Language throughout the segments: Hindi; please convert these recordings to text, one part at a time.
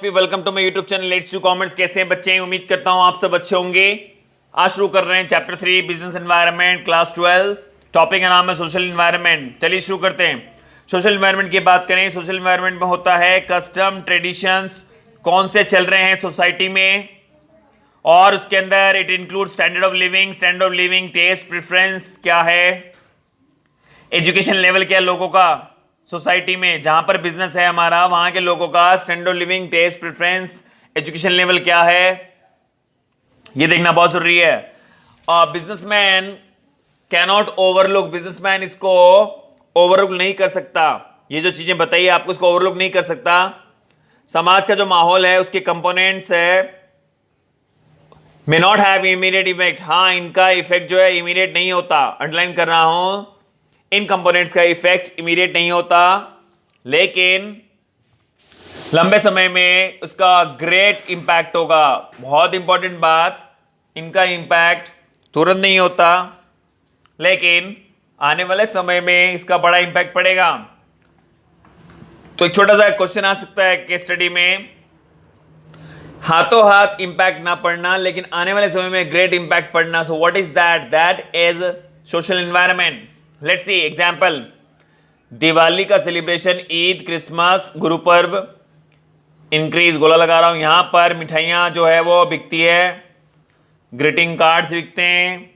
Welcome to my YouTube channel let's do commerce. कैसे हैं बच्चे? उम्मीद करता हूं आप सब अच्छे होंगे। आज शुरू कर रहे हैं chapter 3 business environment class 12। Topic का नाम है सोशल एनवायरनमेंट। चलिए शुरू करते हैं। सोशल एनवायरनमेंट की बात करें, सोशल एनवायरनमेंट में होता है कस्टम ट्रेडिशंस कौन से चल रहे हैं सोसाइटी में, और उसके अंदर it include standard of living, test preference क्या है, एजुकेशन लेवल क्या है लोगों का सोसाइटी में, जहां पर बिजनेस है हमारा वहां के लोगों का standard of living, test preference, education level क्या है, ये देखना बहुत जरूरी है। बिजनेसमैन कैनॉट ओवरलुक, बिजनेसमैन इसको ओवरलुक नहीं कर सकता। ये जो चीजें बताइए आपको, इसको ओवरलुक नहीं कर सकता। समाज का जो माहौल है उसके कंपोनेंट्स है may not have immediate effect. हाँ, इनका इफेक्ट जो है इमीडिएट नहीं होता। अंडरलाइन कर रहा हूं, इन कंपोनेंट्स का इफेक्ट इमीडिएट नहीं होता, लेकिन लंबे समय में उसका ग्रेट इंपैक्ट होगा। बहुत इंपॉर्टेंट बात, इनका इंपैक्ट तुरंत नहीं होता, लेकिन आने वाले समय में इसका बड़ा इंपैक्ट पड़ेगा। तो एक छोटा सा क्वेश्चन आ सकता है केस स्टडी में, हाथों हाथ इंपैक्ट ना पड़ना लेकिन आने वाले समय में ग्रेट इंपैक्ट पड़ना। So what is that? That is social environment. Let's see example. Diwali का celebration, Eid, Christmas, Guru Parv, increase, गोला लगा रहा हूं, यहां पर मिठाइयां जो है वो बिकती है, ग्रीटिंग कार्ड्स बिकते हैं।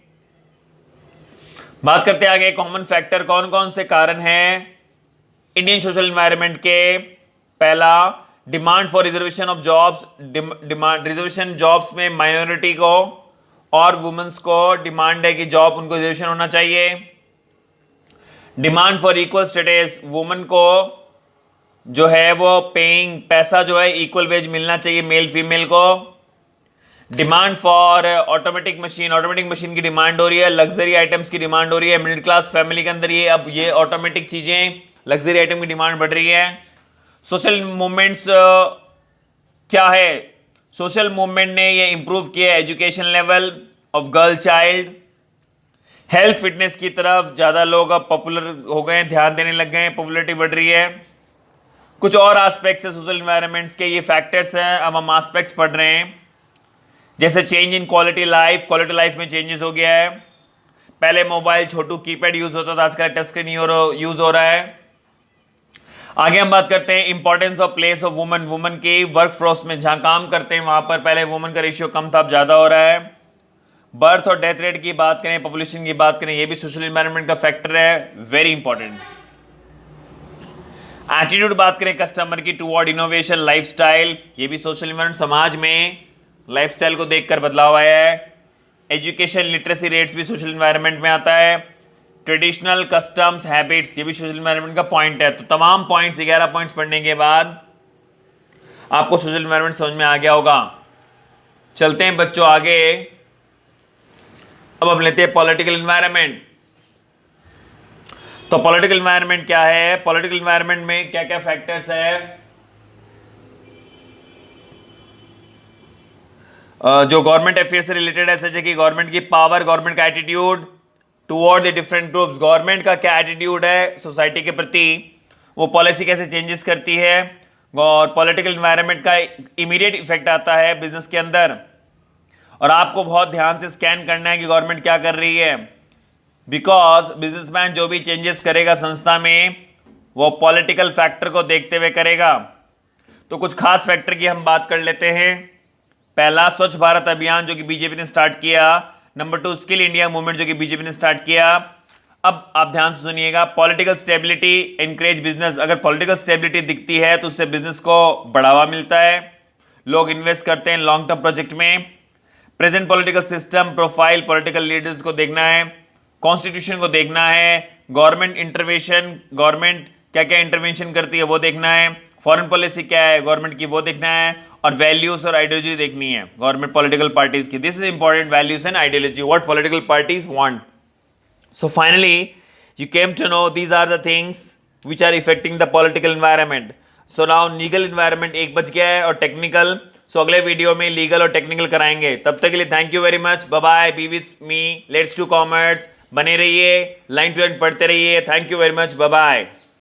बात करते हैं आगे, कॉमन फैक्टर कौन कौन से कारण हैं इंडियन सोशल एनवायरनमेंट के। पहला, demand for reservation of jobs. Demand reservation jobs में माइनॉरिटी को और वुमेन्स को डिमांड है कि जॉब उनको रिजर्वेशन होना चाहिए। Demand for equal status, women को जो है वो पेइंग पैसा जो है इक्वल वेज मिलना चाहिए मेल फीमेल को। डिमांड फॉर ऑटोमेटिक मशीन की डिमांड हो रही है, लग्जरी आइटम्स की डिमांड हो रही है। मिडिल क्लास फैमिली के अंदर ये ऑटोमेटिक चीजें, लग्जरी आइटम की डिमांड बढ़ रही है। सोशल मूवमेंट्स क्या है? सोशल मूवमेंट ने ये इंप्रूव किया education level of girl child, health fitness की तरफ ज्यादा लोग अब पॉपुलर हो गए, ध्यान देने लग गए, पॉपुलैरिटी बढ़ रही है। कुछ और एस्पेक्ट्स है सोशल एनवायरनमेंट्स के, ये फैक्टर्स हैं, अब हम एस्पेक्ट्स पढ़ रहे हैं। जैसे चेंज इन क्वालिटी लाइफ में चेंजेस हो गया है। पहले मोबाइल छोटू कीपैड यूज होता था, आजकल टच स्क्रीन यूज हो रहा है। आगे हम बात करते हैं importance of place of woman की वर्क फोर्स में, जहां काम करते हैं वहां पर पहले वुमन का रेशियो कम था, अब ज्यादा हो रहा है। बर्थ और डेथ रेट की बात करें, पॉपुलेशन की बात करें, ये भी सोशल एनवायरनमेंट का फैक्टर है, वेरी इंपॉर्टेंट। एटीट्यूड बात करें कस्टमर की टुवर्ड इनोवेशन, लाइफस्टाइल, ये भी सोशल एनवायरनमेंट, समाज में लाइफस्टाइल को देखकर बदलाव आया है। एजुकेशन लिटरेसी रेट्स भी सोशल एनवायरनमेंट में आता है। ट्रेडिशनल कस्टम्स हैबिट्स, ये भी सोशल एनवायरनमेंट का पॉइंट है। तो तमाम पॉइंट्स, 11 पॉइंट्स पढ़ने के बाद आपको सोशल एनवायरनमेंट समझ में आ गया होगा। चलते हैं बच्चों आगे। अब हम लेते हैं पॉलिटिकल एनवायरनमेंट। तो पॉलिटिकल एनवायरनमेंट क्या है? पॉलिटिकल एनवायरनमेंट में क्या क्या फैक्टर्स है? जो गवर्नमेंट अफेयर से रिलेटेड है, जैसे कि गवर्नमेंट की पावर, गवर्नमेंट का attitude toward the different groups, government का क्या एटीट्यूड है सोसाइटी के प्रति, वो पॉलिसी कैसे चेंजेस करती है, और पॉलिटिकल एनवायरनमेंट का इमीडिएट इफेक्ट आता है बिजनेस के अंदर। और आपको बहुत ध्यान से स्कैन करना है कि गवर्नमेंट क्या कर रही है, बिकॉज बिजनेसमैन जो भी चेंजेस करेगा संस्था में वो पॉलिटिकल फैक्टर को देखते हुए करेगा। तो कुछ खास फैक्टर की हम बात कर लेते हैं। पहला, स्वच्छ भारत अभियान जो कि बीजेपी ने स्टार्ट किया। नंबर 2, स्किल इंडिया मूवमेंट जो कि बीजेपी ने स्टार्ट किया। अब आप ध्यान से सुनिएगा, पॉलिटिकल स्टेबिलिटी एनकरेज बिजनेस। अगर पॉलिटिकल स्टेबिलिटी दिखती है तो उससे बिजनेस को बढ़ावा मिलता है, लोग इन्वेस्ट करते हैं लॉन्ग टर्म प्रोजेक्ट में। Present political system profile, political leaders को देखना है, कॉन्स्टिट्यूशन को देखना है, गवर्नमेंट इंटरवेंशन, गवर्नमेंट क्या क्या इंटरवेंशन करती है वो देखना है, फॉरेन पॉलिसी क्या है गवर्नमेंट की वो देखना है, और वैल्यूज और आइडियोलॉजी देखनी है गवर्नमेंट पॉलिटिकल पार्टीज की। This is important, values and ideology, what political parties want. So finally you came to know these are the things which are affecting the political environment. So now legal environment एक बच गया है और टेक्निकल। सो अगले वीडियो में लीगल और टेक्निकल कराएंगे। तब तक के लिए thank you very much, bye bye, be with me, let's do commerce. बने रहिए, लाइन टू लाइन पढ़ते रहिए। Thank you very much, bye bye.